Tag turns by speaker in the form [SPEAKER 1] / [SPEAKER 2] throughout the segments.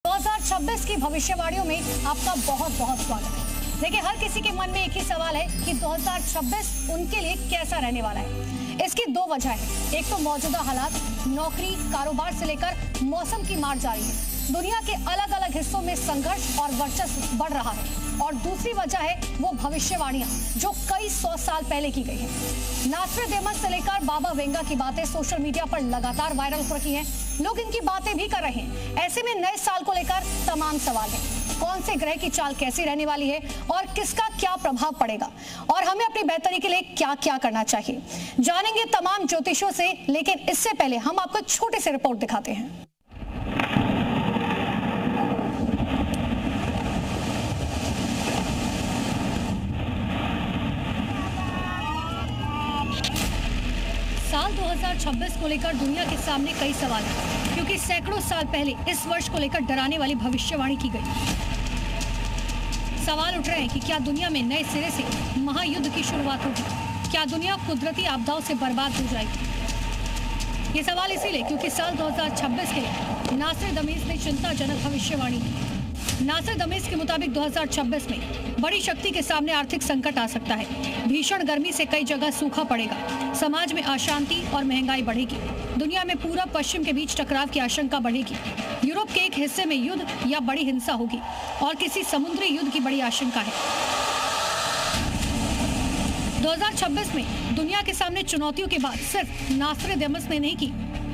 [SPEAKER 1] 2026 की भविष्यवाणियों में आपका बहुत बहुत स्वागत है। देखिए, हर किसी के मन में एक ही सवाल है कि 2026 उनके लिए कैसा रहने वाला है। इसकी दो वजह है। एक तो मौजूदा हालात, नौकरी, कारोबार से लेकर मौसम की मार जारी है। दुनिया के अलग अलग हिस्सों में संघर्ष और वर्चस्व बढ़ रहा है। और दूसरी वजह है वो भविष्यवाणियां जो कई 100 साल पहले की गई हैं। नास्ट्राडेमस से लेकर बाबा वेंगा की बातें सोशल मीडिया पर लगातार वायरल हो रही हैं। लोग इनकी बातें भी कर रहे हैं। ऐसे में नए साल को लेकर तमाम सवाल हैं। कौन से ग्रह की चाल कैसी रहने वाली है और किसका क्या प्रभाव पड़ेगा, और हमें अपनी बेहतरी के लिए क्या क्या करना चाहिए, जानेंगे तमाम ज्योतिषों से। लेकिन इससे पहले हम आपको छोटे से रिपोर्ट दिखाते हैं। साल 2026 को लेकर दुनिया के सामने कई सवाल हैं, क्योंकि सैकड़ों साल पहले इस वर्ष को लेकर डराने वाली भविष्यवाणी की गई। सवाल उठ रहे हैं कि क्या दुनिया में नए सिरे से महायुद्ध की शुरुआत होगी? क्या दुनिया कुदरती आपदाओं से बर्बाद हो जाएगी? ये सवाल इसीलिए क्योंकि साल 2026 के लिए नास्ट्राडेमस ने चिंताजनक भविष्यवाणी की। नास्ट्राडेमस के मुताबिक 2026 में बड़ी शक्ति के सामने आर्थिक संकट आ सकता है। भीषण गर्मी से कई जगह सूखा पड़ेगा, समाज में अशांति और महंगाई बढ़ेगी, दुनिया में पूरब पश्चिम के बीच टकराव की आशंका बढ़ेगी, यूरोप के एक हिस्से में युद्ध या बड़ी हिंसा होगी और किसी समुद्री युद्ध की बड़ी आशंका है। 2026 में दुनिया के सामने चुनौतियों के बाद सिर्फ नास्ट्राडेमस ने नहीं की,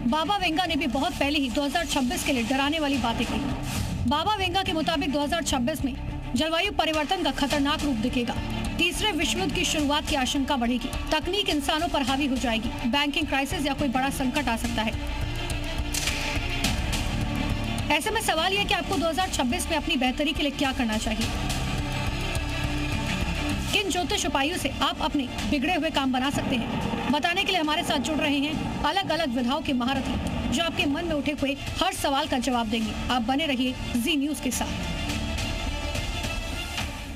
[SPEAKER 1] बाबा वेंगा ने भी बहुत पहले ही 2026 के लिए डराने वाली बातें कही। बाबा वेंगा के मुताबिक 2026 में जलवायु परिवर्तन का खतरनाक रूप दिखेगा, तीसरे विश्व युद्ध की शुरुआत की आशंका बढ़ेगी, तकनीक इंसानों पर हावी हो जाएगी, बैंकिंग क्राइसिस या कोई बड़ा संकट आ सकता है। ऐसे में सवाल यह कि आपको 2026 में अपनी बेहतरी के लिए क्या करना चाहिए। किन ज्योतिष उपायों से आप अपने बिगड़े हुए काम बना सकते हैं, बताने के लिए हमारे साथ जुड़ रहे हैं अलग अलग विधाओं के महारथी, जो आपके मन में उठे हुए हर सवाल का जवाब देंगे। आप बने रहिए जी न्यूज के साथ।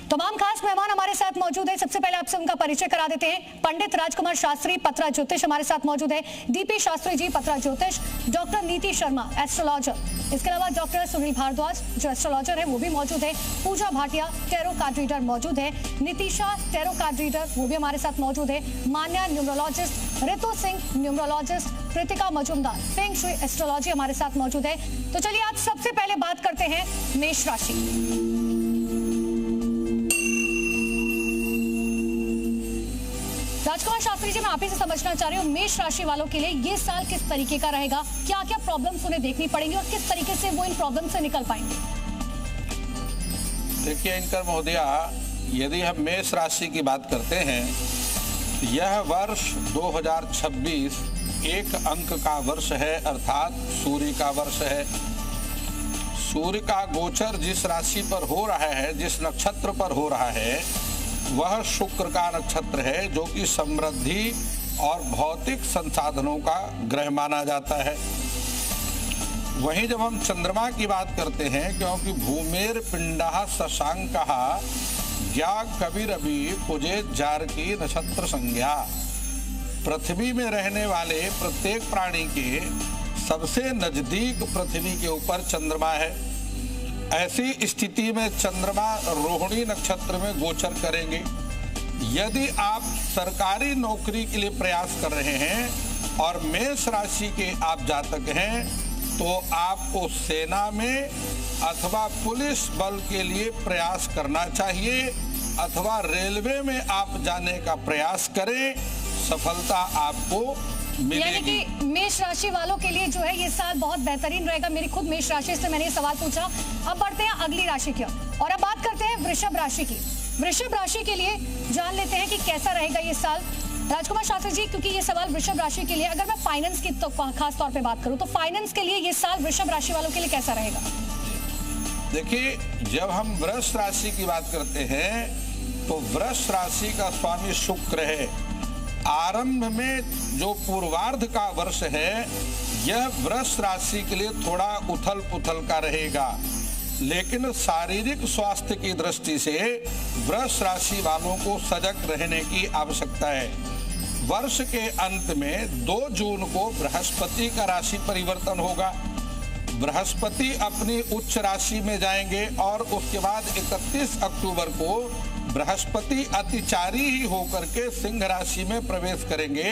[SPEAKER 1] तमाम खास मेहमान हमारे साथ मौजूद है। सबसे पहले आपसे उनका परिचय करा देते हैं। पंडित राजकुमार शास्त्री, पत्रा ज्योतिष, हमारे साथ मौजूद है। डीपी शास्त्री जी, पत्रा ज्योतिष। डॉक्टर नीति शर्मा, एस्ट्रोलॉजर। इसके अलावा डॉक्टर सुनील भारद्वाज, जो एस्ट्रोलॉजर है, वो भी मौजूद है। पूजा भाटिया, टैरो कार्ड रीडर, मौजूद है। नितिशा, टैरो कार्ड रीडर, वो भी हमारे साथ मौजूद है। Manya, numerologist. Ritu Singh, numerologist. Kritika Majumdar, feng shui astrology, हमारे साथ मौजूद है। तो चलिए आज सबसे पहले बात करते हैं मेष राशि। राजकुमार शास्त्री जी, मैं आप ही से समझना चाह रही हूँ, मेष राशि वालों के लिए ये साल किस तरीके का रहेगा, क्या क्या प्रॉब्लम्स उन्हें देखनी पड़ेंगी और किस तरीके से वो इन प्रॉब्लम से निकल पाएंगे।
[SPEAKER 2] देखिए एंकर महोदया, यदि हम मेष राशि की बात करते हैं, यह वर्ष 2026 एक अंक का वर्ष है, अर्थात सूर्य का वर्ष है। सूर्य का गोचर जिस राशि पर हो रहा है, जिस नक्षत्र पर हो रहा है, वह शुक्र का नक्षत्र है, जो कि समृद्धि और भौतिक संसाधनों का ग्रह माना जाता है। वहीं जब हम चंद्रमा की बात करते हैं, क्योंकि भूमेर पिंडा शशांकः ज्ञा कविरवि पुजे जार की नक्षत्र संज्ञा, पृथ्वी में रहने वाले प्रत्येक प्राणी के सबसे नजदीक पृथ्वी के ऊपर चंद्रमा है। ऐसी स्थिति में चंद्रमा रोहिणी नक्षत्र में गोचर करेंगे। यदि आप सरकारी नौकरी के लिए प्रयास कर रहे हैं और मेष राशि के आप जातक हैं, तो आपको सेना में अथवा पुलिस बल के लिए प्रयास करना चाहिए, अथवा रेलवे में आप जाने का प्रयास करें, सफलता आपको
[SPEAKER 1] यानी कि मेष राशि वालों के लिए जो है ये साल बहुत बेहतरीन रहेगा। मेरी खुद मेष राशि से मैंने ये सवाल पूछा। अब बढ़ते हैं अगली राशि की और अब बात करते हैं वृषभ राशि की। वृषभ राशि के लिए जान लेते हैं कि कैसा रहेगा ये साल। राजकुमार शास्त्री जी, क्योंकि ये सवाल वृषभ राशि के लिए, अगर मैं फाइनेंस की तो खास तौर पर बात करूँ, तो फाइनेंस के लिए ये साल वृषभ राशि वालों के लिए कैसा रहेगा?
[SPEAKER 2] देखिए, जब हम वृष राशि की बात करते हैं, तो वृष राशि का स्वामी शुक्र है। आरंभ में जो पूर्वार्ध का वर्ष है, यह वृष राशि के लिए थोड़ा उथल पुथल का रहेगा, लेकिन शारीरिक स्वास्थ्य की दृष्टि से वृष राशि वालों को सजग रहने की आवश्यकता है। वर्ष के अंत में 2 जून को बृहस्पति का राशि परिवर्तन होगा। बृहस्पति अपनी उच्च राशि में जाएंगे और उसके बाद 31 अक्टूबर को बृहस्पति अतिचारी ही होकर के सिंह राशि में प्रवेश करेंगे।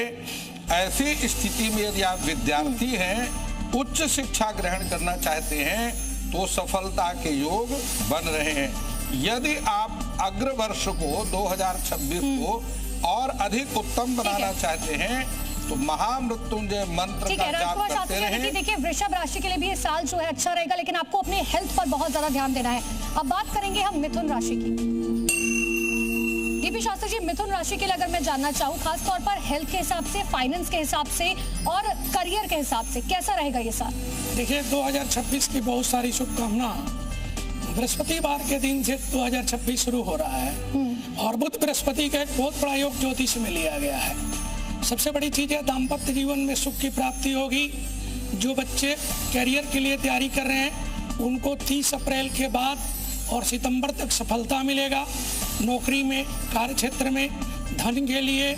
[SPEAKER 2] ऐसी स्थिति में यदि आप विद्यार्थी हैं, उच्च शिक्षा ग्रहण करना चाहते हैं, तो सफलता के योग बन रहे हैं। यदि आप अग्रवर्ष को 2026 को और अधिक उत्तम बनाना चाहते हैं, तो महामृत्युंजय मंत्र का जाप करते रहें।
[SPEAKER 1] देखिए, वृषभ राशि के लिए भी ये साल जो है अच्छा रहेगा, लेकिन आपको अपने हेल्थ पर बहुत ज्यादा ध्यान देना है। अब बात करेंगे हम मिथुन राशि की। डीपी शास्त्री जी, मिथुन राशि के लिए अगर मैं जानना चाहूँ, खास तौर पर हेल्थ के हिसाब से, फाइनेंस के हिसाब से और करियर के हिसाब से कैसा रहेगा ये साल?
[SPEAKER 3] देखिए, 2026 की बहुत सारी शुभकामना। बृहस्पतिवार के दिन से 2026 शुरू हो रहा है और बुध बृहस्पति का एक बहुत बड़ा योग ज्योतिष में लिया गया है। सबसे बड़ी चीज है, दाम्पत्य जीवन में सुख की प्राप्ति होगी। जो बच्चे कैरियर के लिए तैयारी कर रहे हैं, उनको 30 अप्रैल के बाद और सितंबर तक सफलता मिलेगा। नौकरी में, कार्य क्षेत्र में, धन के लिए।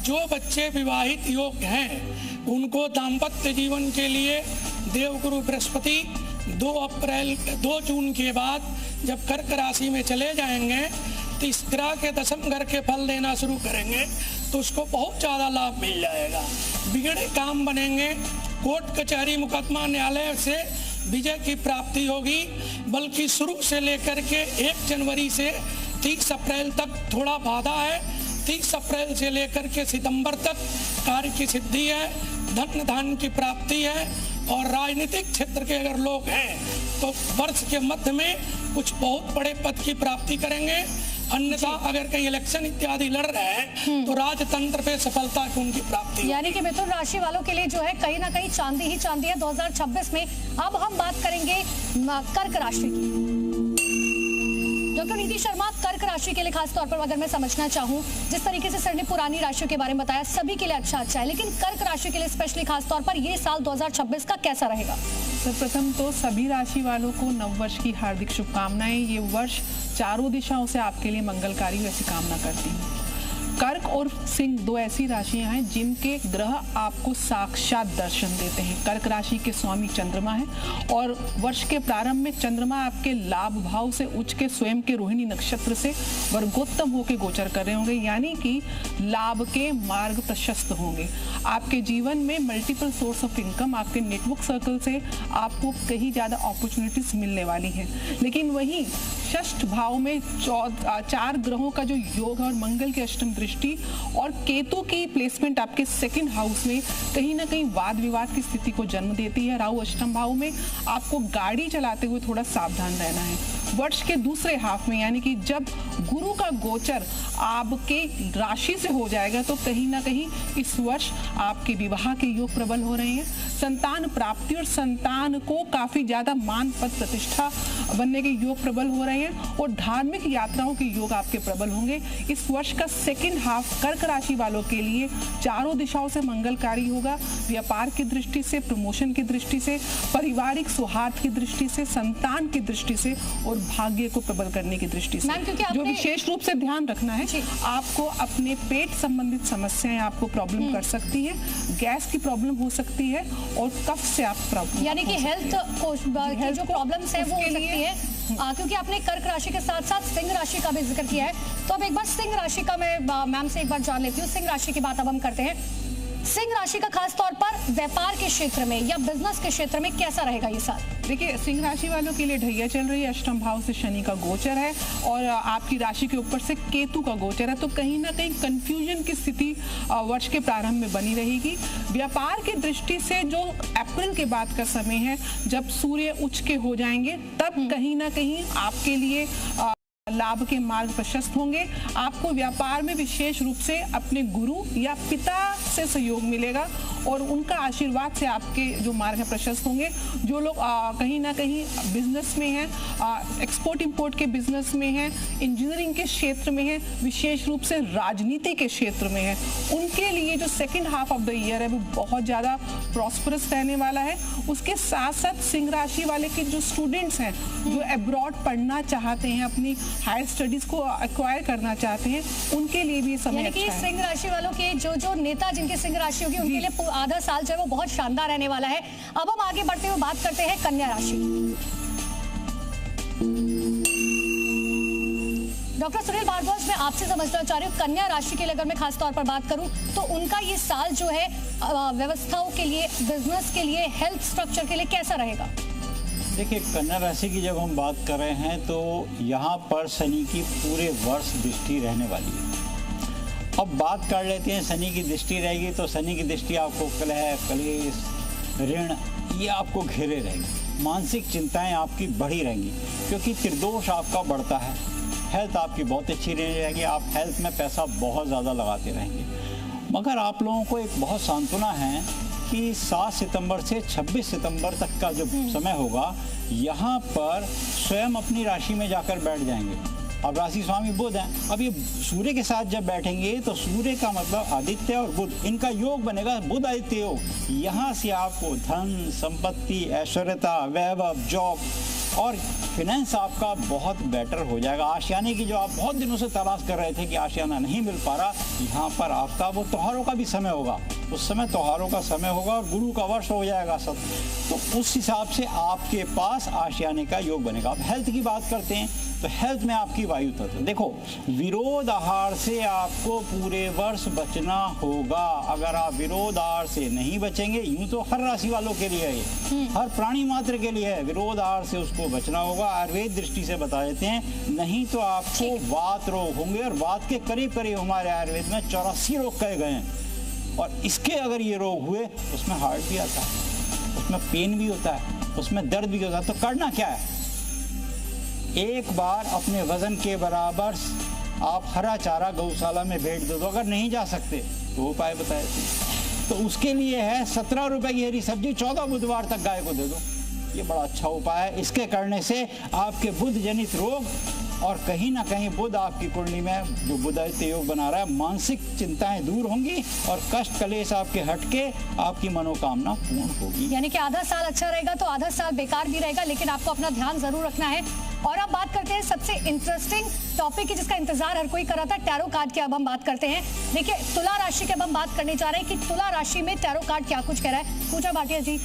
[SPEAKER 3] जो बच्चे विवाहित योग्य हैं, उनको दाम्पत्य जीवन के लिए देवगुरु बृहस्पति 2 जून के बाद जब कर्क राशि में चले जाएंगे, तो इस ग्रह के दशम घर के फल देना शुरू करेंगे, तो उसको बहुत ज़्यादा लाभ मिल जाएगा। बिगड़े काम बनेंगे, कोर्ट कचहरी मुकदमा न्यायालय से विजय की प्राप्ति होगी। बल्कि शुरू से लेकर के 1 जनवरी से 30 अप्रैल तक थोड़ा बाधा है। 30 अप्रैल से लेकर के सितंबर तक कार्य की सिद्धि है, धन धान की प्राप्ति है। और राजनीतिक क्षेत्र के अगर लोग हैं, तो वर्ष के मध्य में कुछ बहुत बड़े पद की प्राप्ति करेंगे। अन्यथा अगर कहीं इलेक्शन इत्यादि लड़ रहे हैं, तो राजतंत्र पे सफलता की उनकी प्राप्ति।
[SPEAKER 1] यानी कि मिथुन राशि वालों के लिए जो है कहीं ना कहीं चांदी ही चांदी है 2026 में। अब हम बात करेंगे कर्क राशि की। डॉक्टर नीति शर्मा, कर्क राशि के लिए खास तौर पर अगर मैं समझना चाहूँ, जिस तरीके से सर ने पुरानी राशियों के बारे में बताया, सभी के लिए अच्छा है, लेकिन कर्क राशि के लिए स्पेशली खास तौर पर ये साल 2026 का कैसा रहेगा?
[SPEAKER 4] सर्वप्रथम तो सभी राशि वालों को नववर्ष की हार्दिक शुभकामनाएं। ये वर्ष चारों दिशाओं से आपके लिए मंगलकारी हो, ऐसी कामना करती हूँ। कर्क और सिंह 2 ऐसी राशियां हैं जिनके ग्रह आपको साक्षात दर्शन देते हैं। कर्क राशि के स्वामी चंद्रमा है और वर्ष के प्रारंभ में चंद्रमा आपके लाभ भाव से उच्च के स्वयं के रोहिणी नक्षत्र से वर्गोत्तम होकर गोचर कर रहे होंगे, यानी कि लाभ के मार्ग प्रशस्त होंगे। आपके जीवन में मल्टीपल सोर्स ऑफ इनकम, आपके नेटवर्क सर्कल से आपको कहीं ज़्यादा अपॉर्चुनिटीज मिलने वाली हैं। लेकिन वहीं षष्ठ भाव में 4 ग्रहों का जो योग है और मंगल की अष्टम दृष्टि और केतु की प्लेसमेंट आपके 2nd हाउस में कहीं ना कहीं वाद विवाद की स्थिति को जन्म देती है। राहु अष्टम भाव में, आपको गाड़ी चलाते हुए थोड़ा सावधान रहना है। वर्ष के दूसरे हाफ में, यानी कि जब गुरु का गोचर आपके राशि से हो जाएगा, तो कहीं ना कहीं इस वर्ष आपके विवाह के योग प्रबल हो रहे हैं। संतान प्राप्ति और संतान को काफी ज्यादा मान पद प्रतिष्ठा बनने के योग प्रबल हो रहे हैं और धार्मिक यात्राओं के योग आपके प्रबल होंगे। इस वर्ष का 2nd हाफ कर्क राशि वालों के लिए चारों दिशाओं से मंगलकारी होगा। व्यापार की दृष्टि से, प्रमोशन की दृष्टि से, पारिवारिक सौहार्द की दृष्टि से, संतान की दृष्टि से और भाग्य को प्रबल करने की दृष्टि से। जो विशेष रूप से ध्यान रखना है, आपको अपने पेट संबंधित समस्याएं आपको प्रॉब्लम कर सकती है, गैस की प्रॉब्लम हो सकती है और कफ से आप प्रॉब्लम,
[SPEAKER 1] यानी कि हेल्थ जो प्रॉब्लम्स है वो हो सकती है। क्योंकि आपने कर्क राशि के साथ साथ सिंह राशि का भी जिक्र किया है, तो अब एक बार सिंह राशि का मैं मैम से एक बार जान लेती हूँ। सिंह राशि की बात अब हम करते हैं। सिंह राशि का खास तौर पर व्यापार के क्षेत्र में या बिजनेस के क्षेत्र में कैसा रहेगा ये साल?
[SPEAKER 4] देखिए, सिंह राशि वालों के लिए ढैया चल रही है, अष्टम भाव से शनि का गोचर है और आपकी राशि के ऊपर से केतु का गोचर है, तो कहीं ना कहीं कंफ्यूजन की स्थिति वर्ष के प्रारंभ में बनी रहेगी। व्यापार की दृष्टि से जो अप्रैल के बाद का समय है, जब सूर्य उच्च के हो जाएंगे, तब कहीं ना कहीं आपके लिए लाभ के मार्ग प्रशस्त होंगे। आपको व्यापार में विशेष रूप से अपने गुरु या पिता से सहयोग मिलेगा और उनका आशीर्वाद से आपके जो मार्ग है प्रशस्त होंगे। जो लोग कहीं ना कहीं बिजनेस में हैं, एक्सपोर्ट इंपोर्ट के बिजनेस में हैं, इंजीनियरिंग के क्षेत्र में हैं, विशेष रूप से राजनीति के क्षेत्र में हैं, उनके लिए जो 2nd half of the year है वो बहुत ज़्यादा प्रॉस्परस रहने वाला है। उसके साथ साथ सिंह राशि वाले के जो स्टूडेंट्स हैं, जो अब्रॉड पढ़ना चाहते हैं, अपनी हायर स्टडीज को एक्वायर करना चाहते हैं, उनके लिए भी ये समय
[SPEAKER 1] यानी
[SPEAKER 4] अच्छा
[SPEAKER 1] कि
[SPEAKER 4] है।
[SPEAKER 1] सिंह राशि वालों के जो नेता जिनके सिंह राशि होगी उनके लिए आधा साल जो है वो बहुत शानदार रहने वाला है। अब हम आगे बढ़ते हुए बात करते हैं कन्या राशि। डॉक्टर सुनील भारद्वाज, मैं आपसे समझना चाह रही हूँ कन्या राशि के लिए अगर मैं खास तौर पर बात करूं तो उनका ये साल जो है व्यवस्थाओं के लिए, बिजनेस के लिए, हेल्थ स्ट्रक्चर के लिए कैसा रहेगा?
[SPEAKER 5] देखिए, कन्या राशि की जब हम बात कर रहे हैं तो यहाँ पर शनि की पूरे वर्ष दृष्टि रहने वाली है। अब बात कर लेते हैं, शनि की दृष्टि रहेगी तो शनि की दृष्टि आपको कलह, कलेश, ऋण ये आपको घेरे रहेंगे। मानसिक चिंताएं आपकी बढ़ी रहेंगी क्योंकि त्रिदोष आपका बढ़ता है। हेल्थ आपकी बहुत अच्छी रहेगी, आप हेल्थ में पैसा बहुत ज़्यादा लगाते रहेंगे। मगर आप लोगों को एक बहुत सांत्वना है कि 7 सितंबर से 26 सितंबर तक का जो समय होगा, यहाँ पर स्वयं अपनी राशि में जाकर बैठ जाएंगे। अब राशि स्वामी बुध हैं, अब ये सूर्य के साथ जब बैठेंगे तो सूर्य का मतलब आदित्य और बुध, इनका योग बनेगा बुध आदित्य योग। यहाँ से आपको धन, संपत्ति, ऐश्वर्यता, वैभव, जॉब और फिनेंस आपका बहुत बेटर हो जाएगा। आशियाने की जो आप बहुत दिनों से तलाश कर रहे थे कि आशियाना नहीं मिल पा रहा, यहाँ पर आपका वो त्योहारों का भी समय होगा। उस समय त्योहारों का समय होगा और गुरु का वर्ष हो जाएगा सब, तो उस हिसाब से आपके पास आशियाने का योग बनेगा। अब हेल्थ की बात करते हैं तो हेल्थ में आपकी वायु तत्व, देखो विरोध आहार से आपको पूरे वर्ष बचना होगा। अगर आप विरोध आहार से नहीं बचेंगे, यूं तो हर राशि वालों के लिए है, हर प्राणी मात्र के लिए है, विरोध आहार से उसको बचना होगा। आयुर्वेद दृष्टि से बता देते हैं, नहीं तो आपको वात रोग होंगे और वात के करीब करीब हमारे आयुर्वेद में 84 रोग कहे गए हैं। और इसके अगर ये रोग हुए उसमें हार्ट भी आता है, उसमें पेन भी होता है, उसमें दर्द भी होता है। तो करना क्या है, एक बार अपने वजन के बराबर आप हरा चारा गौशाला में भेज दो। अगर नहीं जा सकते तो उपाय बताए थे, तो उसके लिए है 17 रुपए की हरी सब्जी 14 बुधवार तक गाय को दे दो। ये बड़ा अच्छा उपाय है। इसके करने से आपके बुध जनित रोग और कहीं ना कहीं बुध आपकी कुंडली में जो बुध आदित्य योग बना रहा है, मानसिक चिंताएं दूर होंगी और कष्ट कलेश आपके हटके आपकी मनोकामना पूर्ण होगी।
[SPEAKER 1] यानी कि आधा साल अच्छा रहेगा तो आधा साल बेकार भी रहेगा, लेकिन आपको अपना ध्यान जरूर रखना है। और अब बात करते हैं सबसे इंटरेस्टिंग टॉपिक की जिसका इंतजार हर कोई कर रहा था, टैरो कार्ड की। अब हम बात करते हैं, देखिए तुला राशि की अब हम बात करने जा रहे हैं कि तुला राशि में टैरो कार्ड क्या कुछ कह रहा है। पूजा भाटिया जी,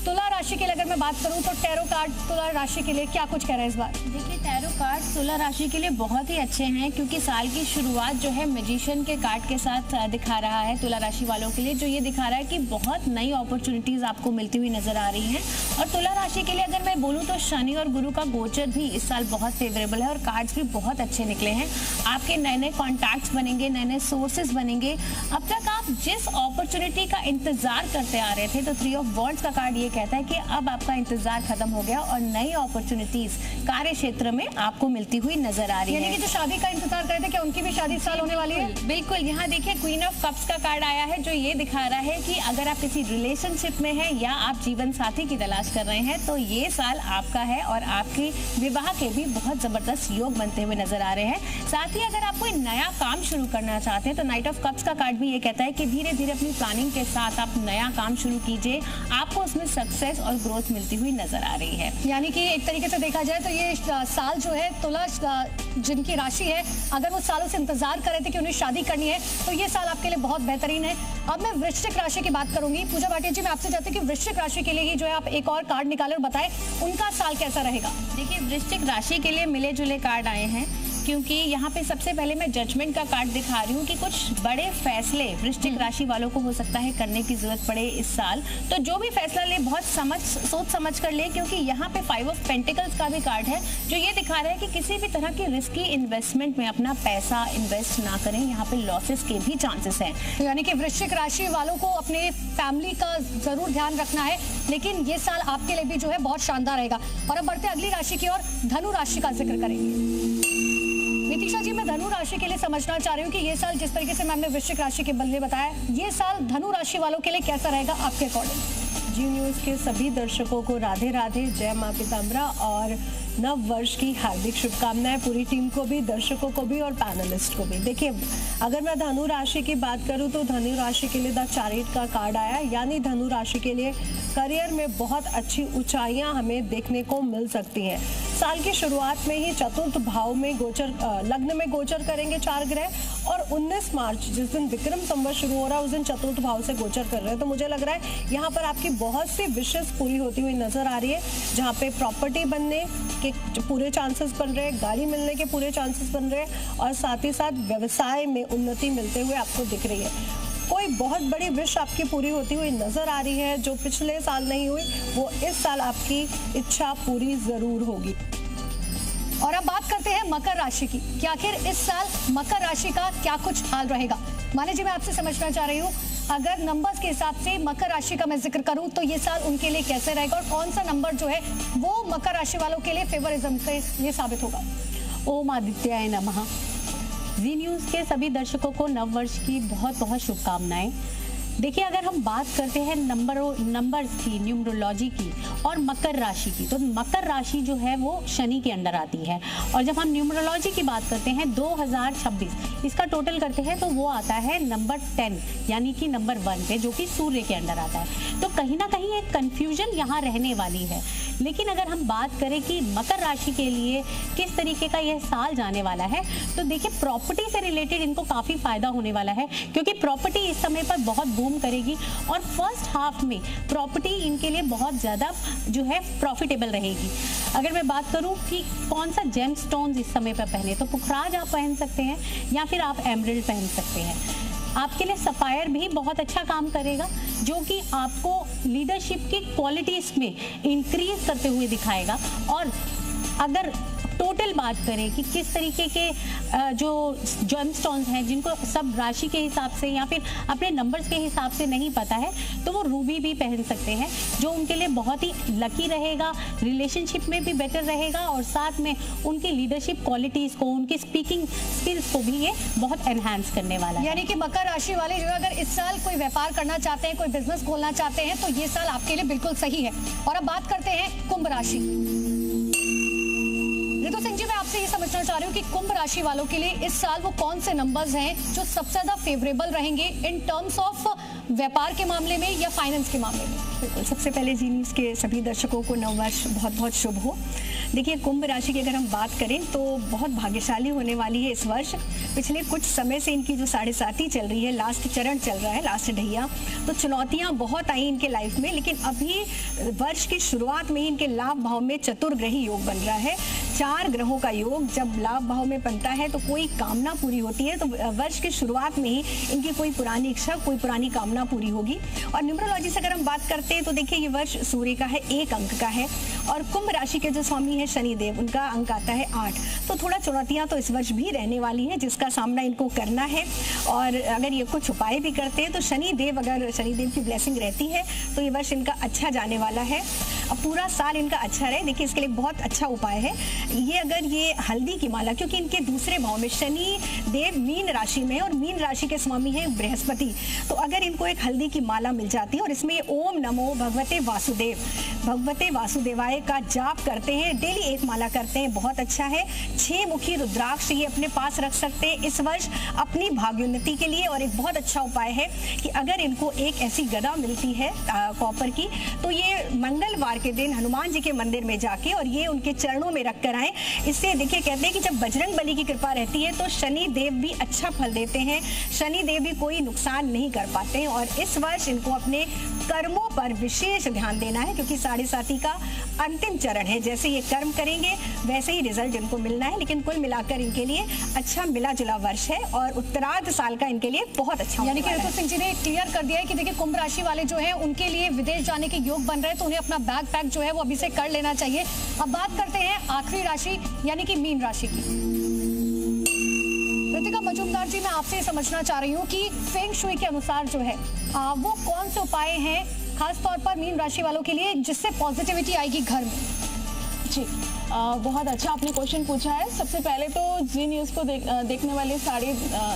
[SPEAKER 1] तुला राशि के लिए अगर मैं बात करूं तो टैरो कार्ड तुला राशि के लिए क्या कुछ कह रहा है इस बार?
[SPEAKER 6] देखिए, टैरो कार्ड तुला राशि के लिए बहुत ही अच्छे हैं क्योंकि साल की शुरुआत जो है मैजिशियन के कार्ड के साथ दिखा रहा है तुला राशि वालों के लिए, जो ये दिखा रहा है कि बहुत नई अपॉर्चुनिटीज आपको मिलती हुई नजर आ रही हैं। और तुला राशि के लिए अगर मैं बोलूँ तो शनि और गुरु का गोचर भी इस साल बहुत फेवरेबल है और कार्ड्स भी बहुत अच्छे निकले हैं। आपके नए नए कॉन्टैक्ट्स बनेंगे, नए नए सोर्सेज बनेंगे। अब तक आप जिस अपॉर्चुनिटी का इंतजार करते आ रहे थे, तो 3 ऑफ वॉन्ड्स का कार्ड ये कहता है कि अब आपका इंतजार खत्म हो गया और नई अपॉर्चुनिटीज कार्य क्षेत्र में आपको मिलती हुई नजर आ रही है।
[SPEAKER 1] यानी कि जो शादी का इंतजार कर रहे थे, क्या उनकी भी शादी इस साल होने वाली है?
[SPEAKER 6] बिल्कुल। यहाँ देखिए क्वीन ऑफ कप्स का कार्ड आया है जो ये दिखा रहा है कि अगर आप किसी रिलेशनशिप में हैं या आप जीवन साथी की तलाश कर रहे हैं तो ये साल आपका है और आपके विवाह के भी बहुत जबरदस्त योग बनते हुए नजर आ रहे हैं। साथ ही अगर आप कोई नया काम शुरू करना चाहते हैं तो नाइट ऑफ कप्स का कार्ड भी ये कहता है कि धीरे धीरे अपनी प्लानिंग के साथ आप नया काम शुरू कीजिए, आपको उसमें सक्सेस और ग्रोथ मिलती हुई नजर आ रही है।
[SPEAKER 1] यानी कि एक तरीके से देखा जाए तो ये साल जो है तुला जिनकी राशि है, अगर वो सालों से इंतजार कर रहे थे कि उन्हें शादी करनी है तो ये साल आपके लिए बहुत बेहतरीन है। अब मैं वृश्चिक राशि की बात करूंगी। पूजा भाटिया जी, मैं आपसे चाहती हूँ कि वृश्चिक राशि के लिए ही जो है आप एक और कार्ड निकालें और बताएं उनका साल कैसा रहेगा।
[SPEAKER 6] देखिए, वृश्चिक राशि के लिए मिले जुले कार्ड आए हैं क्योंकि यहाँ पे सबसे पहले मैं जजमेंट का कार्ड दिखा रही हूँ कि कुछ बड़े फैसले वृश्चिक राशि वालों को हो सकता है करने की जरूरत पड़े इस साल। तो जो भी फैसला ले बहुत सोच समझ कर ले, क्योंकि यहाँ पे 5 ऑफ पेंटिकल्स का भी कार्ड है जो ये दिखा रहा है कि किसी भी तरह की रिस्की इन्वेस्टमेंट में अपना पैसा इन्वेस्ट ना करें, यहाँ पे लॉसेस के भी चांसेस हैं।
[SPEAKER 1] तो यानी कि वृश्चिक राशि वालों को अपने फैमिली का जरूर ध्यान रखना है, लेकिन ये साल आपके लिए भी जो है बहुत शानदार रहेगा। और अब बढ़ते अगली राशि की ओर, धनु राशि का जिक्र करेंगे। नितिशा जी, मैं धनु राशि के लिए समझना चाह रही हूँ कि ये साल जिस तरीके से मैम ने वृश्चिक राशि के बदले बताया, ये साल धनु राशि वालों के लिए कैसा रहेगा आपके अकॉर्डिंग?
[SPEAKER 7] जी न्यूज़ के सभी दर्शकों को राधे राधे, जय माँ पीताम्बरा और नव वर्ष की हार्दिक शुभकामनाएं पूरी टीम को भी, दर्शकों को भी और पैनलिस्ट को भी। देखिए, अगर मैं धनु राशि की बात करूं तो धनु राशि के लिए द चैरियट का कार्ड आया, यानी धनु राशि के लिए करियर में बहुत अच्छी ऊंचाइयां हमें देखने को मिल सकती हैं। साल की शुरुआत में ही चतुर्थ भाव में गोचर लग्न में गोचर करेंगे 4 ग्रह और 19 मार्च जिस दिन विक्रम संवत शुरू हो रहा है उस दिन चतुर्थ भाव से गोचर कर रहे हैं। तो मुझे लग रहा है यहाँ पर आपकी बहुत सी विशेष पूरी होती हुई नजर आ रही है, जहाँ पे प्रॉपर्टी बनने के पूरे चांसेस बन रहे हैं, गाड़ी मिलने के पूरे चांसेस बन रहे हैं और साथ ही साथ व्यवसाय में उन्नति मिलते हुए आपको दिख रही है। कोई बहुत बड़ी विश आपकी पूरी होती हुई नजर आ रही है, जो पिछले साल नहीं हुई वो इस साल आपकी इच्छा पूरी जरूर होगी।
[SPEAKER 1] और अब बात करते हैं मकर राशि की कि आखिर इस साल मकर राशि का क्या कुछ हाल रहेगा। माने जी, मैं आपसे समझना चाह रही हूँ, अगर नंबर्स के हिसाब से मकर राशि का मैं जिक्र करूं तो ये साल उनके लिए कैसे रहेगा और कौन सा नंबर जो है वो मकर राशि वालों के लिए फेवरिज्म के लिए साबित होगा।
[SPEAKER 6] ओम आदित्याय नमः। जी न्यूज़ के सभी दर्शकों को नव वर्ष की बहुत बहुत शुभकामनाएं। देखिए, अगर हम बात करते हैं नंबर्स की, न्यूमरोलॉजी की और मकर राशि की, तो मकर राशि जो है वो शनि के अंडर आती है। और जब हम न्यूमरोलॉजी की बात करते हैं 2026 इसका टोटल करते हैं तो वो आता है नंबर 10 यानी कि नंबर 1 पे, जो कि सूर्य के अंडर आता है। तो कहीं ना कहीं एक कंफ्यूजन यहाँ रहने वाली है। लेकिन अगर हम बात करें कि मकर राशि के लिए किस तरीके का यह साल जाने वाला है, तो देखिए प्रॉपर्टी से रिलेटेड इनको काफ़ी फायदा होने वाला है, क्योंकि प्रॉपर्टी इस समय पर बहुत बूम करेगी और फर्स्ट हाफ में प्रॉपर्टी इनके लिए बहुत ज़्यादा जो है प्रॉफिटेबल रहेगी। अगर मैं बात करूं कि कौन सा जेम स्टोन्स इस समय पर पहने, तो पुखराज आप पहन सकते हैं या फिर आप एमरल्ड पहन सकते हैं। आपके लिए सफायर भी बहुत अच्छा काम करेगा, जो कि आपको लीडरशिप की क्वालिटीज में इंक्रीज करते हुए दिखाएगा। और अगर टोटल बात करें कि किस तरीके के जो जेमस्टोन्स हैं जिनको सब राशि के हिसाब से या फिर अपने नंबर्स के हिसाब से नहीं पता है, तो वो रूबी भी पहन सकते हैं, जो उनके लिए बहुत ही लकी रहेगा, रिलेशनशिप में भी बेटर रहेगा और साथ में उनकी लीडरशिप क्वालिटीज़ को, उनकी स्पीकिंग स्किल्स को भी ये बहुत एनहांस करने वाला है।
[SPEAKER 1] यानी कि मकर राशि वाले जो अगर इस साल कोई व्यापार करना चाहते हैं, कोई बिजनेस खोलना चाहते हैं, तो ये साल आपके लिए बिल्कुल सही है। और अब बात करते हैं कुंभ राशि। रितु सिंह जी, मैं आपसे ये समझना चाह रही हूँ कि कुंभ राशि वालों के लिए इस साल वो कौन से नंबर्स हैं जो सबसे ज्यादा फेवरेबल रहेंगे इन टर्म्स ऑफ व्यापार के मामले में या फाइनेंस के मामले में।
[SPEAKER 7] बिल्कुल, सबसे पहले जी न्यूज़ के सभी दर्शकों को नव वर्ष बहुत बहुत शुभ हो। देखिए, कुंभ राशि की अगर हम बात करें तो बहुत भाग्यशाली होने वाली है इस वर्ष। पिछले कुछ समय से इनकी जो 7.5 चल रही है, लास्ट चरण चल रहा है, लास्ट ढैया, तो चुनौतियां बहुत आई इनके लाइफ में। लेकिन अभी वर्ष की शुरुआत में ही इनके लाभ भाव में चतुर्ग्रही योग बन रहा है। 4 ग्रहों का योग जब लाभ भाव में बनता है तो कोई कामना पूरी होती है। तो वर्ष की शुरुआत में ही इनकी कोई पुरानी इच्छा, कोई पुरानी कामना पूरी होगी। और न्यूमरोलॉजी से अगर हम बात करते हैं तो देखिए, ये वर्ष सूर्य का है, 1 अंक का है और कुंभ राशि के जो स्वामी है शनिदेव, उनका अंक आता है 8। तो थोड़ा चुनौतियां तो इस वर्ष भी रहने वाली हैं, जिसका सामना इनको करना है। और अगर ये कुछ उपाय भी करते हैं तो अगर शनिदेव की ब्लेसिंग रहती है तो ये वर्ष इनका अच्छा जाने वाला है। अब पूरा साल इनका अच्छा रहे, देखिए इसके लिए बहुत अच्छा उपाय है ये। अगर ये हल्दी की माला, क्योंकि इनके दूसरे भाव में शनि देव मीन राशि में और मीन राशि के स्वामी है बृहस्पति, तो अगर इनको एक हल्दी की माला मिल जाती है और इसमें ये ओम नमो भगवते वासुदेवाय का जाप करते हैं, डेली एक माला करते हैं, बहुत अच्छा है। 6 मुखी रुद्राक्ष ये अपने पास रख सकते हैं इस वर्ष अपनी भाग्योन्नति के लिए। और एक बहुत अच्छा उपाय है कि अगर इनको एक ऐसी गदा मिलती है कॉपर की, तो ये मंगलवार के दिन हनुमान जी के मंदिर में जाके और ये उनके चरणों में रख कर आए। इससे देखिए, कहते हैं कि जब बजरंग बली की कृपा रहती है तो शनि देव भी अच्छा फल देते हैं, शनि देव भी कोई नुकसान नहीं कर पाते हैं। और इस वर्ष इनको अपने कर्मों पर विशेष ध्यान देना है, क्योंकि 7.5 का अंतिम चरण है। जैसे ये कर्म करेंगे वैसे ही रिजल्ट इनको मिलना है। लेकिन कुल मिलाकर इनके लिए अच्छा मिला जुला वर्ष है और उत्तरार्ध साल का इनके लिए बहुत अच्छा।
[SPEAKER 1] यानी कि ऋतु सिंह जी ने क्लियर कर दिया है कि देखिए, कुंभ राशि वाले जो हैं उनके लिए विदेश जाने के योग बन रहे हैं, तो उन्हें अपना बैग पैक जो है वो अभी से कर लेना चाहिए। अब बात करते हैं आखिरी राशि यानी कि मीन राशि की। रितिका मजूमदार जी, मैं आपसे समझना चाह रही हूँ कि फेंग शुई के अनुसार जो है वो कौन से उपाय हैं खास तौर पर मीन राशि वालों के लिए जिससे पॉजिटिविटी आएगी घर में।
[SPEAKER 4] जी, बहुत अच्छा आपने क्वेश्चन पूछा है। सबसे पहले तो जी न्यूज़ को देखने वाले सारे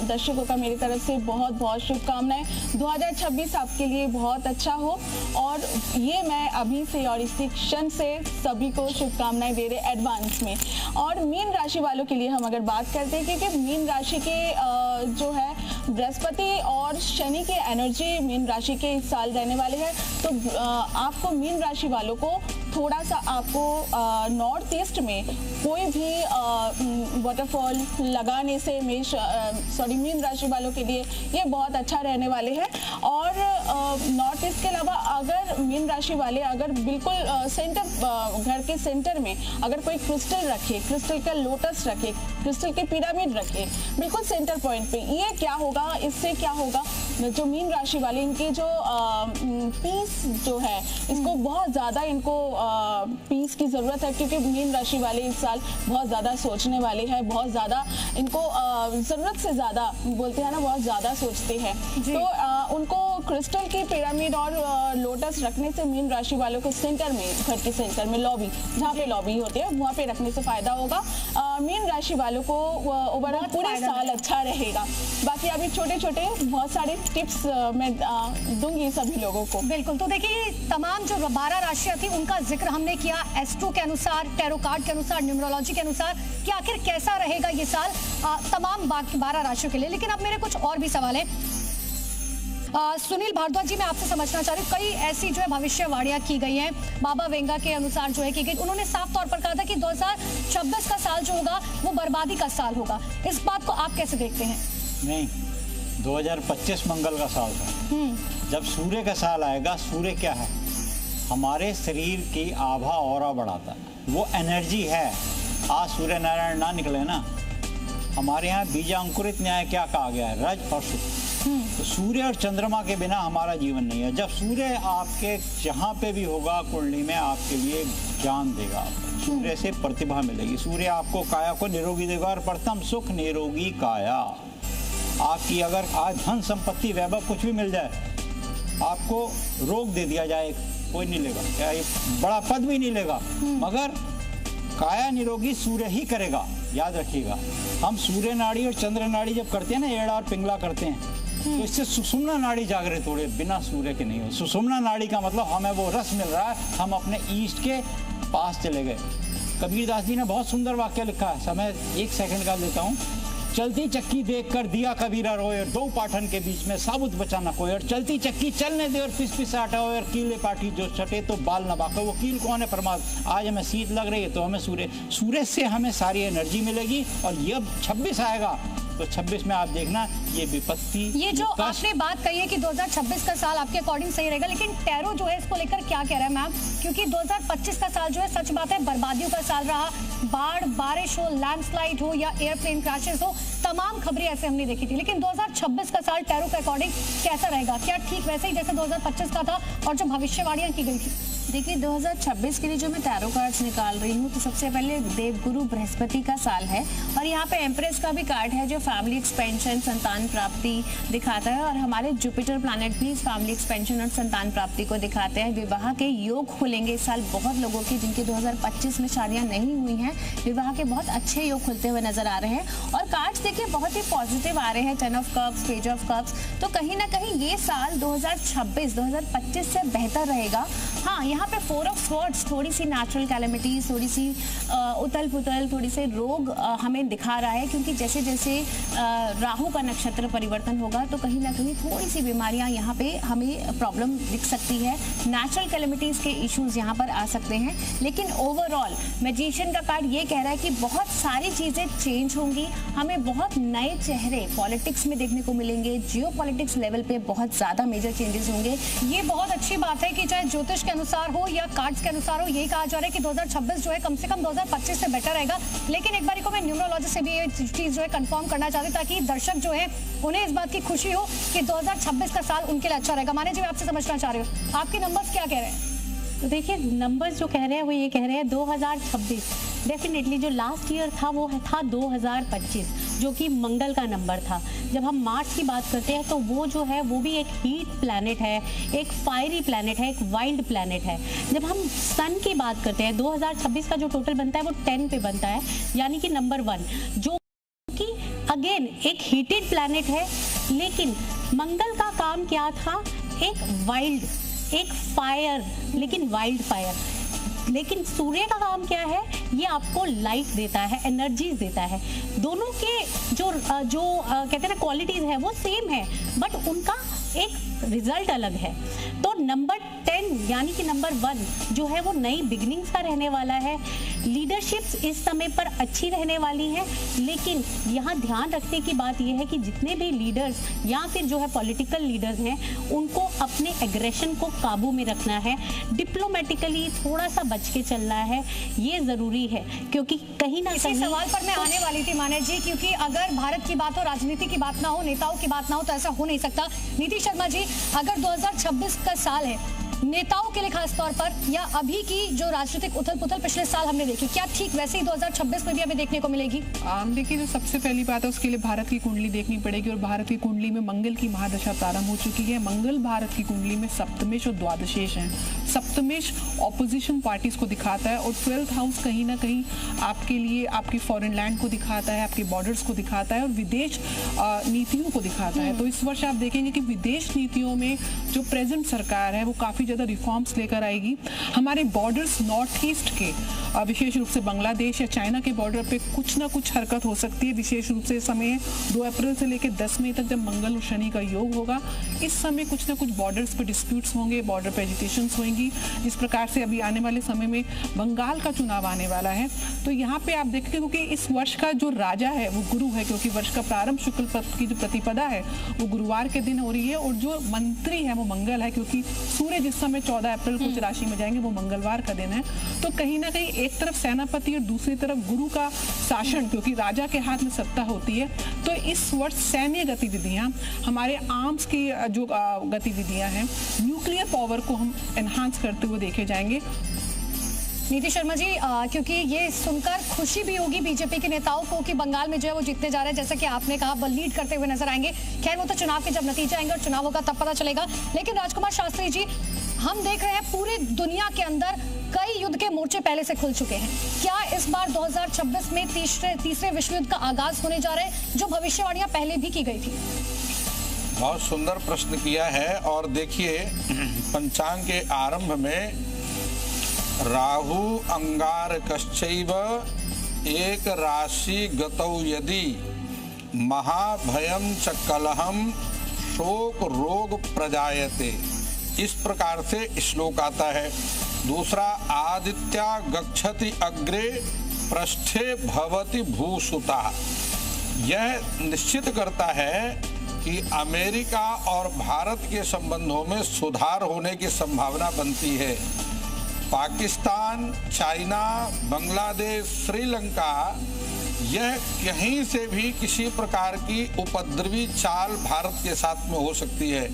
[SPEAKER 4] दर्शकों का मेरी तरफ से बहुत बहुत शुभकामनाएं। 2026 आपके लिए बहुत अच्छा हो और ये मैं अभी से और इसी क्षण से सभी को शुभकामनाएं दे रहे एडवांस में। और मीन राशि वालों के लिए हम अगर बात करते हैं, क्योंकि मीन राशि के जो है बृहस्पति और शनि की एनर्जी मीन राशि के इस साल रहने वाले हैं, तो आपको मीन राशि वालों को
[SPEAKER 8] थोड़ा सा आपको नॉर्थ ईस्ट में कोई भी वाटरफॉल लगाने से मीन राशि वालों के लिए ये बहुत अच्छा रहने वाले हैं। और नॉर्थ ईस्ट के अलावा अगर मीन राशि वाले अगर बिल्कुल सेंटर घर के सेंटर में अगर कोई क्रिस्टल रखे, क्रिस्टल का लोटस रखे, क्रिस्टल के पिरामिड रखे बिल्कुल सेंटर पॉइंट पे, ये क्या होगा, इससे क्या होगा, जो मीन राशि वाले इनके जो पीस जो है इसको बहुत ज़्यादा इनको पीस की ज़रूरत है, क्योंकि मीन राशि वाले इस साल बहुत ज़्यादा सोचने वाले हैं, बहुत ज़्यादा इनको ज़रूरत से ज़्यादा बोलते हैं ना, बहुत ज़्यादा सोचते हैं। तो उनको क्रिस्टल की पिरामिड और लोटस रखने से मीन राशि वालों को सेंटर में, घर के सेंटर में लॉबी, जहाँ पे लॉबी होती है वहाँ पे रखने से फायदा होगा। मीन राशि वालों को ओवरऑल पूरे साल अच्छा रहेगा। बाकी अभी छोटे छोटे बहुत सारे टिप्स मैं दूंगी सभी लोगों को।
[SPEAKER 1] बिल्कुल, तो देखिए तमाम जो 12 राशियां थी उनका जिक्र हमने किया, एस्ट्रो के अनुसार, टैरो कार्ड के अनुसार, न्यूमरोलॉजी के अनुसार कि आखिर कैसा रहेगा ये साल तमाम बाकी 12 राशियों के लिए। लेकिन अब मेरे कुछ और भी सवाल है। सुनील भारद्वाज जी, मैं आपसे समझना चाह रही हूँ, कई ऐसी जो है भविष्यवाणियां की गई हैं बाबा वेंगा के अनुसार जो है की गई। उन्होंने साफ तौर पर कहा था कि 2026 का साल जो होगा वो बर्बादी का साल होगा। इस बात को आप कैसे देखते हैं?
[SPEAKER 5] नहीं, 2025 मंगल का साल था। जब सूर्य का साल आएगा, सूर्य क्या है, हमारे शरीर की आभा ऑरा बढ़ाता है, वो एनर्जी है। आज सूर्य नारायण ना निकले ना, हमारे यहाँ बीजांकुरित न्याय क्या कहा गया है, रज और शुक्र। तो सूर्य और चंद्रमा के बिना हमारा जीवन नहीं है। जब सूर्य आपके जहाँ पे भी होगा कुंडली में, आपके लिए ज्ञान देगा, सूर्य से प्रतिभा मिलेगी, सूर्य आपको काया को निरोगी देगा। और प्रथम सुख निरोगी काया। आपकी अगर आज धन संपत्ति वैभव कुछ भी मिल जाए, आपको रोग दे दिया जाए, कोई नहीं लेगा, क्या ये बड़ा पद भी नहीं लेगा, मगर काया निरोगी सूर्य ही करेगा। याद रखिएगा, हम सूर्य नाड़ी और चंद्र नाड़ी जब करते हैं ना, एड़ा और पिंगला करते हैं, तो इससे सुषुम्ना नाड़ी जागृत हो रही है, बिना सूर्य के नहीं हो। सुषुम्ना नाड़ी का मतलब हमें वो रस मिल रहा है, हम अपने ईष्ट के पास चले गए। कबीरदास जी ने बहुत सुंदर वाक्य लिखा है, समय 1 सेकंड का लेता हूँ। चलती चक्की देखकर दिया कबीरा रोए, और 2 पाठन के बीच में साबुत बचा न कोई। और चलती चक्की चलने दे और पिस पिस आटा हो, और कीले पाठी जो छटे तो बाल न बाको। वो कील कौन है? परमात्मा। आज हमें शीत लग रही है तो हमें सूर्य से हमें सारी एनर्जी मिलेगी। और ये 26 आएगा तो 26 में आप देखना ये विपत्ति,
[SPEAKER 1] ये जो आपने बात कही है कि 2026 का साल आपके अकॉर्डिंग सही रहेगा, लेकिन टैरो जो है इसको लेकर क्या कह रहा है मैम? क्योंकि 2025 का साल जो है सच बात है बर्बादियों का साल रहा। बाढ़, बारिश हो, लैंडस्लाइड हो या एयरप्लेन क्रैशेस हो, तमाम खबरें ऐसे हमने देखी थी। लेकिन 2026 का साल टैरो के अकॉर्डिंग कैसा रहेगा? क्या ठीक वैसे ही जैसे 2025 का था और जो भविष्यवाणियां की गई थी?
[SPEAKER 6] देखिए 2026 के लिए जो मैं टैरो कार्ड्स निकाल रही हूँ, तो सबसे पहले देवगुरु बृहस्पति का साल है, और यहाँ पे एम्प्रेस का भी कार्ड है जो फैमिली एक्सपेंशन, संतान प्राप्ति दिखाता है। और हमारे जुपिटर प्लैनेट भी फैमिली एक्सपेंशन और संतान प्राप्ति को दिखाते हैं। विवाह के योग खुलेंगे इस साल बहुत लोगों के, जिनके 2025 में शादियाँ नहीं हुई हैं, विवाह के बहुत अच्छे योग खुलते हुए नजर आ रहे हैं। और कार्ड्स देखिए बहुत ही पॉजिटिव आ रहे हैं, 10 of cups, page of cups. तो कहीं ना कहीं ये साल 2026 से बेहतर रहेगा। हाँ, यहाँ पे 4 ऑफ स्वॉर्ड्स, थोड़ी सी नेचुरल कैलेमिटीज, थोड़ी सी उथल पुथल, थोड़ी से रोग हमें दिखा रहा है, क्योंकि जैसे जैसे राहु का नक्षत्र परिवर्तन होगा तो कहीं ना कहीं थोड़ी सी बीमारियां यहाँ पे हमें प्रॉब्लम दिख सकती है। नेचुरल कैलेमिटीज के इश्यूज यहाँ पर आ सकते हैं। लेकिन ओवरऑल मैजिशियन का कार्ड ये कह रहा है कि बहुत सारी चीजें चेंज होंगी, हमें बहुत नए चेहरे पॉलिटिक्स में देखने को मिलेंगे, जियो पॉलिटिक्स लेवल पे बहुत ज्यादा मेजर चेंजेस होंगे।
[SPEAKER 1] ये बहुत अच्छी बात है कि चाहे ज्योतिष के अनुसार हो या कार्ड्स के अनुसार हो, यही कहा जा रहा है कि 2026 जो है कम से कम 2025 से बेटर रहेगा। लेकिन एक बार को मैं न्यूमरोलॉजी से भी ये चीज जो है कंफर्म करना चाहती हूँ, ताकि दर्शक जो है उन्हें इस बात की खुशी हो कि 2026 का साल उनके लिए अच्छा रहेगा। माने जी, मैं आपसे समझना चाह रही हूँ, आपके नंबर्स क्या कह रहे हैं?
[SPEAKER 9] तो देखिए नंबर्स जो कह रहे हैं वो ये कह रहे हैं 2026 डेफिनेटली जो लास्ट ईयर था वो था 2025, जो कि मंगल का नंबर था। जब हम मार्स की बात करते हैं तो वो जो है वो भी एक हीट प्लैनेट है, एक फायरी प्लैनेट है, एक वाइल्ड प्लैनेट है। जब हम सन की बात करते हैं 2026 का जो टोटल बनता है वो 10 पे बनता है, यानी कि नंबर 1, जो कि अगेन एक हीटेड प्लैनेट है। लेकिन मंगल का काम क्या था? एक वाइल्ड, एक फायर, लेकिन वाइल्ड फायर। लेकिन सूर्य का काम क्या है? ये आपको लाइट देता है, एनर्जीज देता है। दोनों के जो कहते हैं ना क्वालिटीज है वो सेम है, बट उनका एक रिजल्ट अलग है। तो नंबर 10 यानी कि नंबर 1 जो है वो नई बिगिनिंग्स का रहने वाला है। लीडरशिप्स इस समय पर अच्छी रहने वाली है, लेकिन यहाँ ध्यान रखने की बात यह है कि जितने भी लीडर्स या फिर जो है पॉलिटिकल लीडर्स हैं उनको अपने एग्रेशन को काबू में रखना है, डिप्लोमेटिकली थोड़ा सा बच के चलना है, ये ज़रूरी है। क्योंकि कहीं ना
[SPEAKER 1] इसी
[SPEAKER 9] कहीं
[SPEAKER 1] सवाल पर मैं आने वाली थी माने जी, क्योंकि अगर भारत की बात हो, राजनीति की बात ना हो, नेताओं की बात ना हो तो ऐसा हो नहीं सकता। नीति शर्मा जी, अगर 2026 का साल है नेताओं के लिए खास तौर पर, या अभी की जो राजनीतिक उथल पुथल पिछले साल हमने देखी, क्या ठीक वैसे ही 2026 में भी हमें देखने को मिलेगी?
[SPEAKER 4] देखिए, जो सबसे पहली बात है उसके लिए भारत की कुंडली देखनी पड़ेगी, और भारत की कुंडली में मंगल की महादशा प्रारंभ हो चुकी है। मंगल भारत की कुंडली में सप्तमेश और द्वादशेश हैं। सप्तमेश ऑपोजिशन पार्टीज को दिखाता है, और 12th हाउस कहीं ना कहीं आपके लिए आपकी फॉरेन लैंड को दिखाता है, आपके बॉर्डर्स को दिखाता है, और विदेश नीतियों को दिखाता है। तो इस वर्ष आप देखेंगे कि विदेश नीतियों में जो प्रेजेंट सरकार है वो काफ़ी ज़्यादा रिफॉर्म्स लेकर आएगी। हमारे बॉर्डर्स नॉर्थ ईस्ट के, विशेष रूप से बांग्लादेश या चाइना के बॉर्डर पे कुछ ना कुछ हरकत हो सकती है। विशेष रूप से इस समय 2 अप्रैल से लेकर 10 मई तक जब मंगल और शनि का योग होगा, इस समय कुछ ना कुछ बॉर्डर्स पे डिस्प्यूट्स होंगे, बॉर्डर पे एजिटेशंस होंगी। जिस प्रकार से अभी आने वाले समय में बंगाल का चुनाव आने वाला है, तो यहाँ पे आप देखते हो कि इस वर्ष का जो राजा है वो गुरु है, क्योंकि वर्ष का प्रारंभ शुक्ल पक्ष की जो प्रतिपदा है वो गुरुवार के दिन हो रही है, और जो मंत्री है वो मंगल है, क्योंकि सूर्य जिस समय 14 अप्रैल को उच्च राशि में जाएंगे वो मंगलवार का दिन है। तो कहीं ना कहीं एक तरफ सेनापति और दूसरी तरफ गुरु का शासन, क्योंकि राजा के हाथ में सत्ता होती है। तो इस वर्ष सैन्य गतिविधियां, हमारे आर्म्स की जो गतिविधियां हैं, न्यूक्लियर पावर को हम एनहांस करते हुए देखे जाएंगे।
[SPEAKER 1] नीति शर्मा जी, क्योंकि ये सुनकर खुशी भी होगी बीजेपी के नेताओं को कि बंगाल में जो है वो जीतने जा रहे हैं, जैसा कि आपने कहा वो लीड करते हुए नजर आएंगे। खैर वो तो चुनाव के जब नतीजे आएंगे और चुनाव होगा तब पता चलेगा। लेकिन राजकुमार शास्त्री जी, हम देख रहे हैं पूरी दुनिया के अंदर कई युद्ध के मोर्चे पहले से खुल चुके हैं। क्या इस बार 2026 में तीसरे विश्व युद्ध का आगाज होने जा रहे हैं, जो भविष्यवाणियां पहले भी की गई थी?
[SPEAKER 2] बहुत सुंदर प्रश्न किया है। और देखिए, पंचांग के आरंभ में राहु अंगारकश्चैव एक राशि गतौ यदि महाभयं च कलहं शोक रोग प्रजायते, इस प्रकार से श्लोक आता है। दूसरा, आदित्या गच्छति अग्रे पृष्ठे भवति भूसुता। यह निश्चित करता है कि अमेरिका और भारत के संबंधों में सुधार होने की संभावना बनती है। पाकिस्तान, चाइना, बांग्लादेश, श्रीलंका, यह कहीं से भी किसी प्रकार की उपद्रवी चाल भारत के साथ में हो सकती है,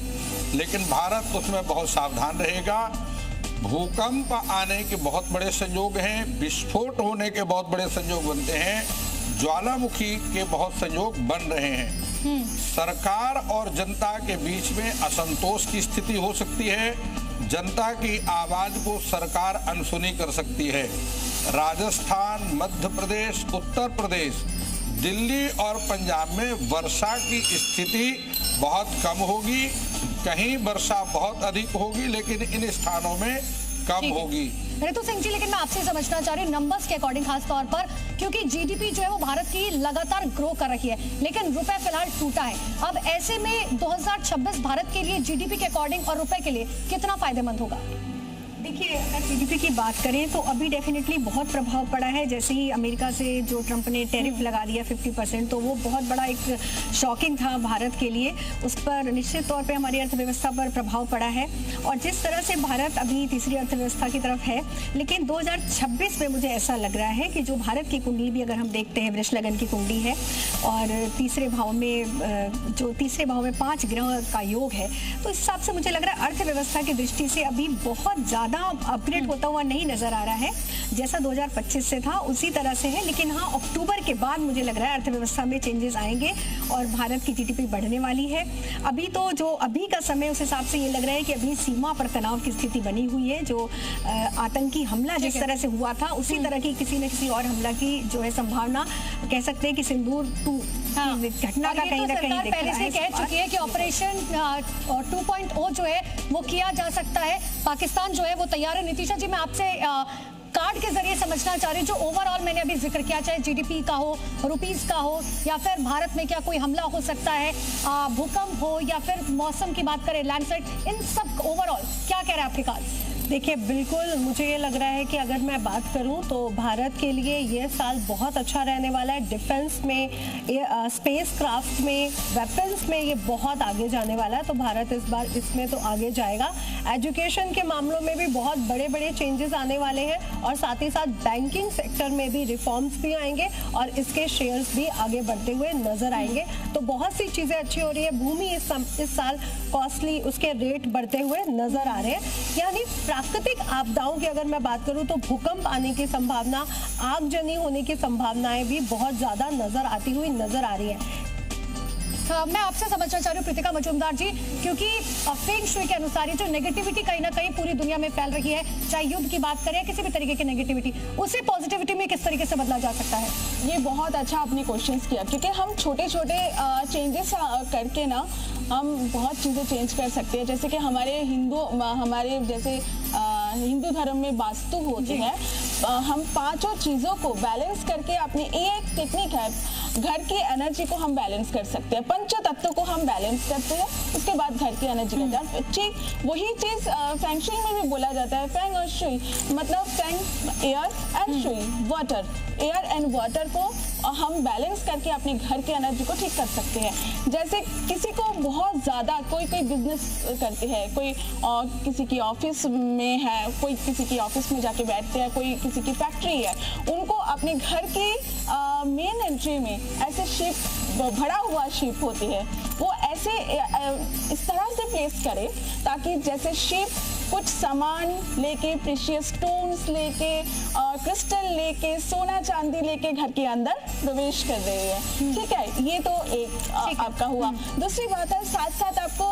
[SPEAKER 2] लेकिन भारत उसमें बहुत सावधान रहेगा। भूकंप आने के बहुत बड़े संयोग हैं, विस्फोट होने के बहुत बड़े संयोग बनते हैं, ज्वालामुखी के बहुत संयोग बन रहे हैं। सरकार और जनता के बीच में असंतोष की स्थिति हो सकती है। जनता की आवाज को सरकार अनसुनी कर सकती है। राजस्थान, मध्य प्रदेश, उत्तर प्रदेश, दिल्ली और पंजाब में वर्षा की स्थिति बहुत कम होगी। कहीं वर्षा बहुत अधिक होगी, लेकिन इन स्थानों में कम होगी।
[SPEAKER 1] ऋतु सिंह जी, लेकिन मैं आपसे समझना चाह रही हूँ नंबर्स के अकॉर्डिंग, खास तौर पर क्योंकि जीडीपी जो है वो भारत की लगातार ग्रो कर रही है, लेकिन रुपए फिलहाल टूटा है। अब ऐसे में 2026 भारत के लिए जीडीपी के अकॉर्डिंग और रुपए के लिए कितना फायदेमंद होगा?
[SPEAKER 7] देखिए, अगर जीडीपी की बात करें तो अभी डेफिनेटली बहुत प्रभाव पड़ा है। जैसे ही अमेरिका से जो ट्रंप ने टैरिफ लगा दिया 50%, तो वो बहुत बड़ा एक शॉकिंग था भारत के लिए। उस पर निश्चित तौर पे हमारी अर्थव्यवस्था पर प्रभाव पड़ा है, और जिस तरह से भारत अभी तीसरी अर्थव्यवस्था की तरफ है, लेकिन 2026 में मुझे ऐसा लग रहा है कि जो भारत की कुंडली भी अगर हम देखते हैं, वृष लगन की कुंडली है, और तीसरे भाव में 5 ग्रह का योग है, तो इस हिसाब से मुझे लग रहा है अर्थव्यवस्था की दृष्टि से अभी बहुत ज़्यादा अपग्रेड होता हुआ नहीं नजर आ रहा है। जैसा 2025 से था उसी तरह से है, लेकिन हाँ, अक्टूबर के बाद मुझे लग रहा है अर्थव्यवस्था में चेंजेस आएंगे और भारत की जीडीपी बढ़ने वाली है। अभी तो जो अभी का समय, उस हिसाब से ये लग रहा है कि अभी सीमा पर तनाव की स्थिति बनी हुई है। जो आतंकी हमला जिस तरह से हुआ था, उसी तरह की किसी न किसी और हमला की जो है संभावना, कह सकते हैं कि सिंदूर 2 घटना का कहीं ना कहीं
[SPEAKER 1] पहले से कह चुकी है कि ऑपरेशन 2.0 जो है वो किया जा सकता है। पाकिस्तान जो है वो तैयार है। नीतीशा जी, मैं आपसे कार्ड के जरिए समझना चाह रही हूँ, जो ओवरऑल मैंने अभी जिक्र किया, चाहे जीडीपी का हो, रुपीस का हो, या फिर भारत में क्या कोई हमला हो सकता है, भूकंप हो, या फिर मौसम की बात करें, लैंडस्लाइड, इन सब ओवरऑल क्या कह रहे हैं आपके कार्ड?
[SPEAKER 7] देखिए, बिल्कुल मुझे ये लग रहा है कि अगर मैं बात करूं तो भारत के लिए ये साल बहुत अच्छा रहने वाला है। डिफेंस में, स्पेस क्राफ्ट में, वेपन्स में ये बहुत आगे जाने वाला है, तो भारत इस बार इसमें तो आगे जाएगा। एजुकेशन के मामलों में भी बहुत बड़े बड़े चेंजेस आने वाले हैं, और साथ ही साथ बैंकिंग सेक्टर में भी रिफॉर्म्स भी आएंगे और इसके शेयर्स भी आगे बढ़ते हुए नजर आएंगे। तो बहुत सी चीज़ें अच्छी हो रही है। भूमि इस साल कॉस्टली, उसके रेट बढ़ते हुए नजर आ रहे हैं। यानी प्राकृतिक आपदाओं की अगर मैं बात करूं तो भूकंप आने की संभावना, आगजनी होने की संभावनाएं भी बहुत ज्यादा नजर आती हुई नजर आ रही है।
[SPEAKER 1] मैं आपसे समझना चाह रही हूँ प्रीतिका मजूमदार जी, क्योंकि फेंग शुई के अनुसार ये जो नेगेटिविटी कहीं ना कहीं पूरी दुनिया में फैल रही है, चाहे युद्ध की बात करें, किसी भी तरीके की नेगेटिविटी, उसे पॉजिटिविटी में किस तरीके से बदला जा सकता है?
[SPEAKER 8] ये बहुत अच्छा आपने क्वेश्चंस किया, क्योंकि हम छोटे छोटे चेंजेस करके ना हम बहुत चीज़ें चेंज कर सकते हैं। जैसे कि हमारे जैसे हिंदू धर्म में वास्तु होती है, हम पांचों चीज़ों को बैलेंस करके अपनी एक टेक्निक है, घर की एनर्जी को हम बैलेंस कर सकते हैं, पंच तत्व को हम बैलेंस करते हैं, उसके बाद घर की एनर्जी करते हैं। ठीक वही चीज़ फेंग शुई में भी बोला जाता है। फेंग और शुई मतलब Feng air and Shuey water, air and water को हम बैलेंस करके अपने घर की एनर्जी को ठीक कर सकते हैं। जैसे किसी को बहुत ज़्यादा कोई बिजनेस करते हैं, कोई किसी की ऑफिस में है, कोई किसी की ऑफिस में जाके बैठते हैं, कोई किसी की फैक्ट्री है, उनको अपने घर की मेन एंट्री में ऐसे शिप, भरा हुआ शिप होती है, वो ऐसे इस तरह से प्लेस करे ताकि जैसे शिप कुछ सामान लेके, प्रीशियस स्टोन्स लेके, क्रिस्टल लेके, सोना चांदी लेके घर के अंदर प्रवेश कर रही है। ठीक है, ये तो एक आपका हुआ। दूसरी बात है, साथ साथ आपको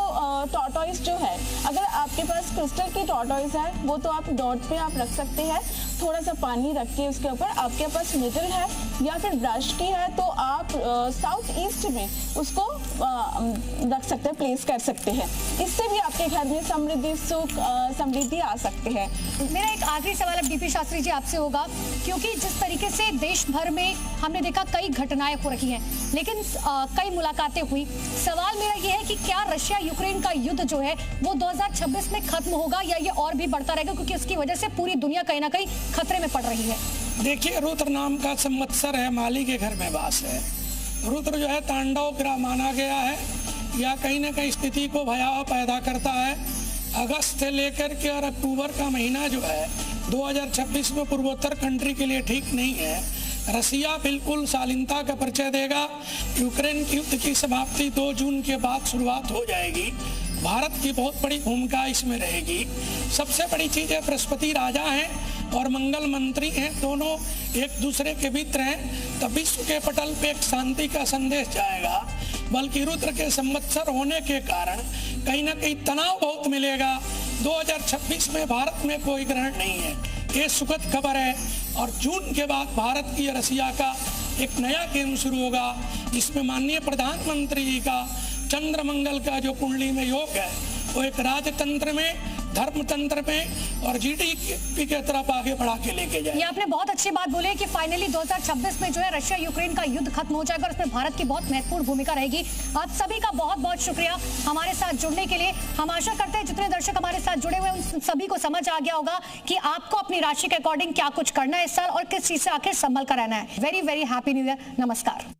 [SPEAKER 8] टॉर्टोइस जो है, अगर आपके पास क्रिस्टल की टॉर्टोइस है, वो तो आप डॉट पे आप रख सकते हैं, थोड़ा सा पानी रख के उसके ऊपर। आपके पास मेटल है या फिर ब्रश की है तो आप साउथ ईस्ट में उसको रख सकते हैं, प्लेस कर सकते हैं। इससे भी आपके घर में समृद्धि, सुख, समृद्धि आ सकते हैं।
[SPEAKER 1] मेरा एक आखिरी सवाल अब डीपी शास्त्री जी आपसे होगा, क्योंकि जिस तरीके से देश भर में हमने देखा कई घटनाएं हो रही हैं, लेकिन कई मुलाकातें हुई। सवाल मेरा ये है कि क्या रशिया यूक्रेन का युद्ध जो है वो 2026 में खत्म होगा या ये और भी बढ़ता रहेगा, क्योंकि उसकी वजह से पूरी दुनिया कहीं ना कहीं खतरे में पड़ रही है?
[SPEAKER 3] देखिए, रुद्र नाम का संवत्सर है, माली के घर में वास है। रुद्र जो है तांडव ग्रह माना गया है, या कहीं ना कहीं स्थिति को भयावह पैदा करता है। अगस्त से लेकर के और अक्टूबर का महीना जो है 2026 में पूर्वोत्तर कंट्री के लिए ठीक नहीं है। रसिया बिल्कुल शालीनता का परिचय देगा। यूक्रेन युद्ध की समाप्ति 2 जून के बाद शुरुआत हो जाएगी। भारत की बहुत बड़ी भूमिका इसमें रहेगी। सबसे बड़ी चीज़ है, बृहस्पति राजा हैं और मंगल मंत्री हैं, दोनों एक दूसरे के मित्र हैं, तब विश्व के पटल पे एक शांति का संदेश जाएगा। बल्कि रुद्र के संवत्सर होने के कारण कहीं ना कहीं तनाव बहुत मिलेगा। 2026 में भारत में कोई ग्रहण नहीं है, ये सुखद खबर है। और जून के बाद भारत की रसिया का एक नया गेम शुरू होगा, जिसमें माननीय प्रधानमंत्री जी का चंद्र मंगल का जो कुंडली में योग है, वो एक राजतंत्र में, धर्मतंत्र में और जीडीपी के तरफ आगे बढ़ा के लेके जाए।
[SPEAKER 1] ये आपने बहुत अच्छी बात बोली कि फाइनली 2026 में जो है रशिया यूक्रेन का युद्ध खत्म हो जाएगा और उसमें भारत की बहुत महत्वपूर्ण भूमिका रहेगी। आप सभी का बहुत बहुत शुक्रिया हमारे साथ जुड़ने के लिए। हम आशा करते हैं जितने दर्शक हमारे साथ जुड़े हुए उन सभी को समझ आ गया होगा कि आपको अपनी राशि के अकॉर्डिंग क्या कुछ करना है इस साल और किस चीज से आखिर संभल कर रहना है। Very very happy new year. नमस्कार।